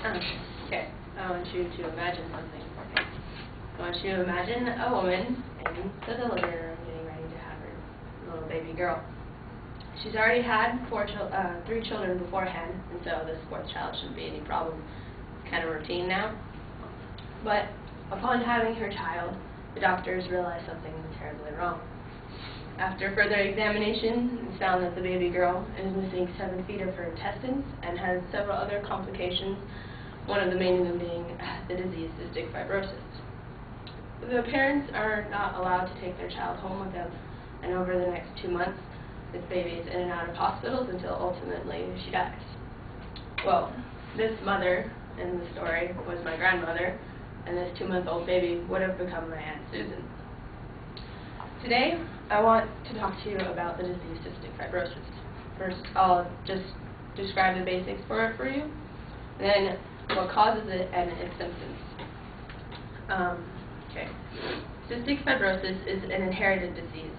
Okay, I want you to imagine something. I want you to imagine a woman in the delivery room getting ready to have her little baby girl. She's already had 3 children beforehand, and so this 4th child shouldn't be any problem. It's kind of routine now. But upon having her child, the doctors realized something terribly wrong. After further examination, it found that the baby girl is missing 7 feet of her intestines and has several other complications, one of the main of them being the disease cystic fibrosis. The parents are not allowed to take their child home with them, and over the next 2 months, this baby is in and out of hospitals until ultimately she dies. Well, this mother in the story was my grandmother, and this 2-month-old baby would have become my Aunt Susan. Today, I want to talk to you about the disease cystic fibrosis. First, I'll just describe the basics for it for you, then what causes it and its symptoms. Okay. Cystic fibrosis is an inherited disease.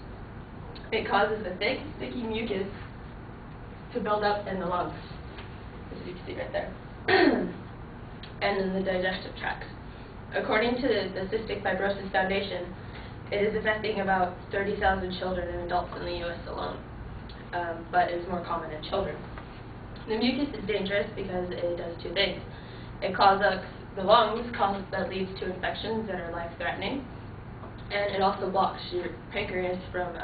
It causes a thick, sticky mucus to build up in the lungs, as you can see right there, and in the digestive tracts. According to the Cystic Fibrosis Foundation, it is affecting about 30,000 children and adults in the U.S. alone, but is more common in children. The mucus is dangerous because it does 2 things. It clogs up the lungs, that leads to infections that are life-threatening, and it also blocks your pancreas from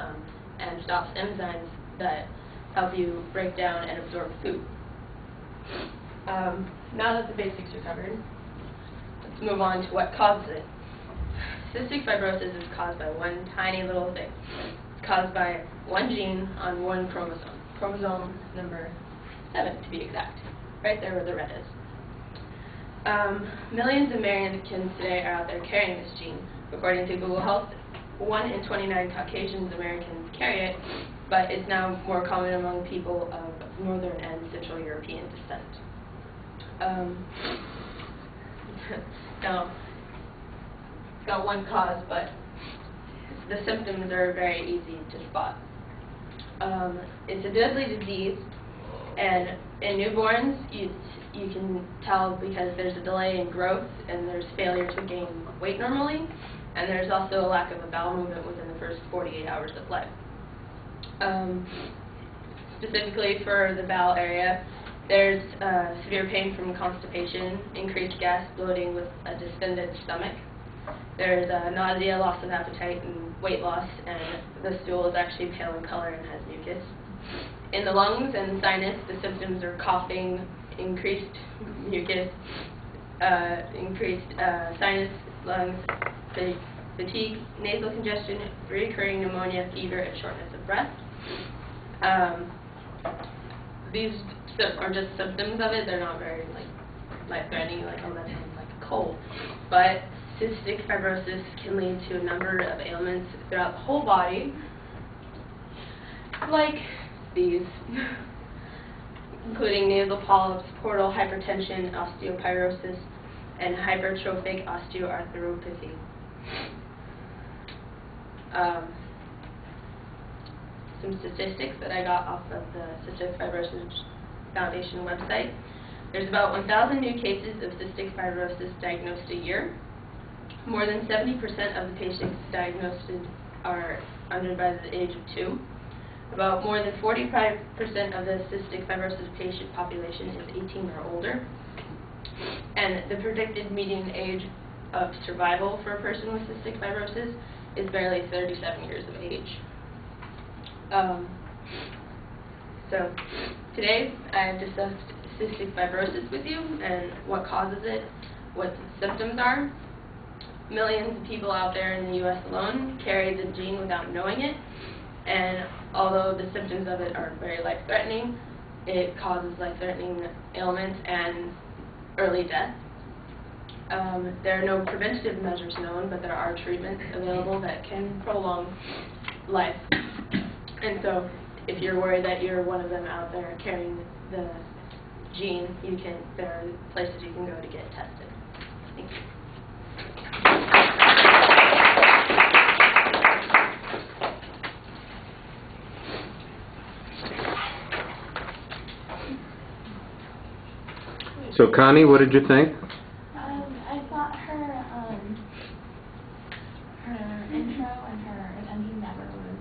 and stops enzymes that help you break down and absorb food. Now that the basics are covered, let's move on to what causes it. Cystic fibrosis is caused by one tiny little thing. It's caused by one gene on one chromosome. Chromosome number 7, to be exact. Right there where the red is. Millions of Americans today are out there carrying this gene. According to Google Health, 1 in 29 Caucasian Americans carry it, but it's now more common among people of Northern and Central European descent. Now, it's got one cause, but the symptoms are very easy to spot. It's a deadly disease, and in newborns, you can tell because there's a delay in growth and there's failure to gain weight normally, and there's also a lack of a bowel movement within the first 48 hours of life. Specifically for the bowel area, there's severe pain from constipation, increased gas, bloating with a distended stomach. There's nausea, loss of appetite, and weight loss, and the stool is actually pale in color and has mucus. In the lungs and sinus, the symptoms are coughing, increased mucus, increased sinus, lungs, fatigue, nasal congestion, recurring pneumonia, fever, and shortness of breath. These are just symptoms of it. They're not very life-threatening, like, oh, that sounds like a cold. But cystic fibrosis can lead to a number of ailments throughout the whole body, like these, including nasal polyps, portal hypertension, osteoporosis, and hypertrophic osteoarthropathy. Some statistics that I got off of the Cystic Fibrosis Foundation website. There's about 1,000 new cases of cystic fibrosis diagnosed a year. More than 70% of the patients diagnosed are under by the age of 2. About more than 45% of the cystic fibrosis patient population is 18 or older. And the predicted median age of survival for a person with cystic fibrosis is barely 37 years of age. So today I have discussed cystic fibrosis with you and what causes it, what the symptoms are. Millions of people out there in the U.S. alone carry the gene without knowing it, and although the symptoms of it are very life-threatening, it causes life-threatening ailments and early death. There are no preventative measures known, but there are treatments available that can prolong life. And so, if you're worried that you're one of them out there carrying the gene, there are places you can go to get tested. Thank you. So Connie, what did you think? I thought her intro and her attention never was,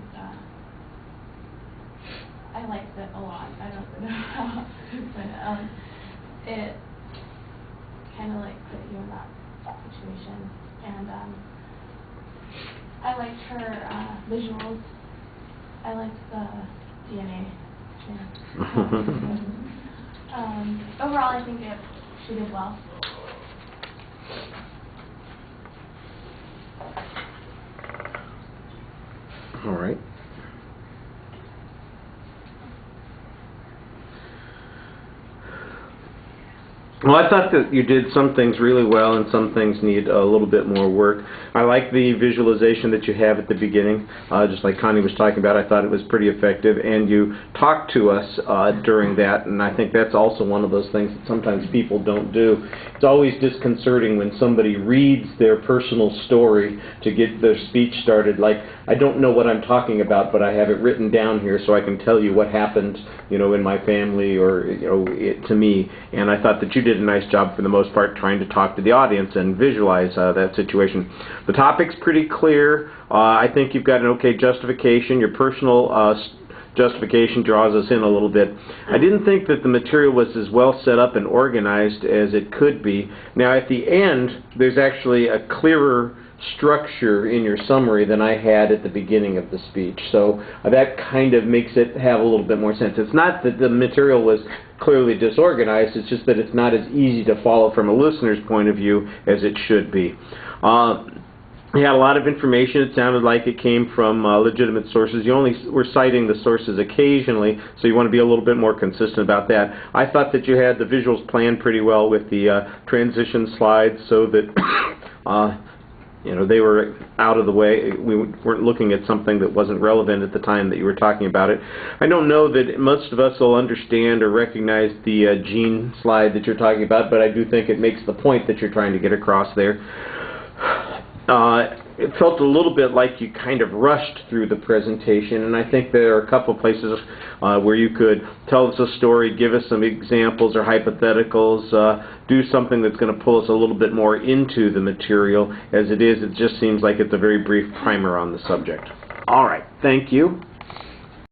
I liked it a lot. I don't know how, but it kind of like put you in that situation. And I liked her visuals. I liked the DNA. Overall, I think she did well. All right. Well, I thought that you did some things really well and some things need a little bit more work. I like the visualization that you have at the beginning, just like Connie was talking about. I thought it was pretty effective, and you talked to us during that, and I think that's also one of those things that sometimes people don't do. It's always disconcerting when somebody reads their personal story to get their speech started, like, I don't know what I'm talking about, but I have it written down here so I can tell you what happened, you know, in my family or, you know, to me. And I thought that you did a nice job for the most part trying to talk to the audience and visualize that situation. The topic's pretty clear. I think you've got an okay justification. Your personal justification draws us in a little bit. I didn't think that the material was as well set up and organized as it could be. Now at the end, there's actually a clearer structure in your summary than I had at the beginning of the speech. So that kind of makes it have a little bit more sense. It's not that the material was clearly disorganized, it's just that it's not as easy to follow from a listener's point of view as it should be. We had a lot of information. It sounded like it came from legitimate sources. You only were citing the sources occasionally, so you want to be a little bit more consistent about that. I thought that you had the visuals planned pretty well with the transition slides so that you know, they were out of the way. We weren't looking at something that wasn't relevant at the time that you were talking about it. I don't know that most of us will understand or recognize the gene slide that you're talking about, but I do think it makes the point that you're trying to get across there. It felt a little bit like you kind of rushed through the presentation, and I think there are a couple places where you could tell us a story, give us some examples or hypotheticals, do something that's going to pull us a little bit more into the material. As it is, it just seems like it's a very brief primer on the subject. All right, thank you.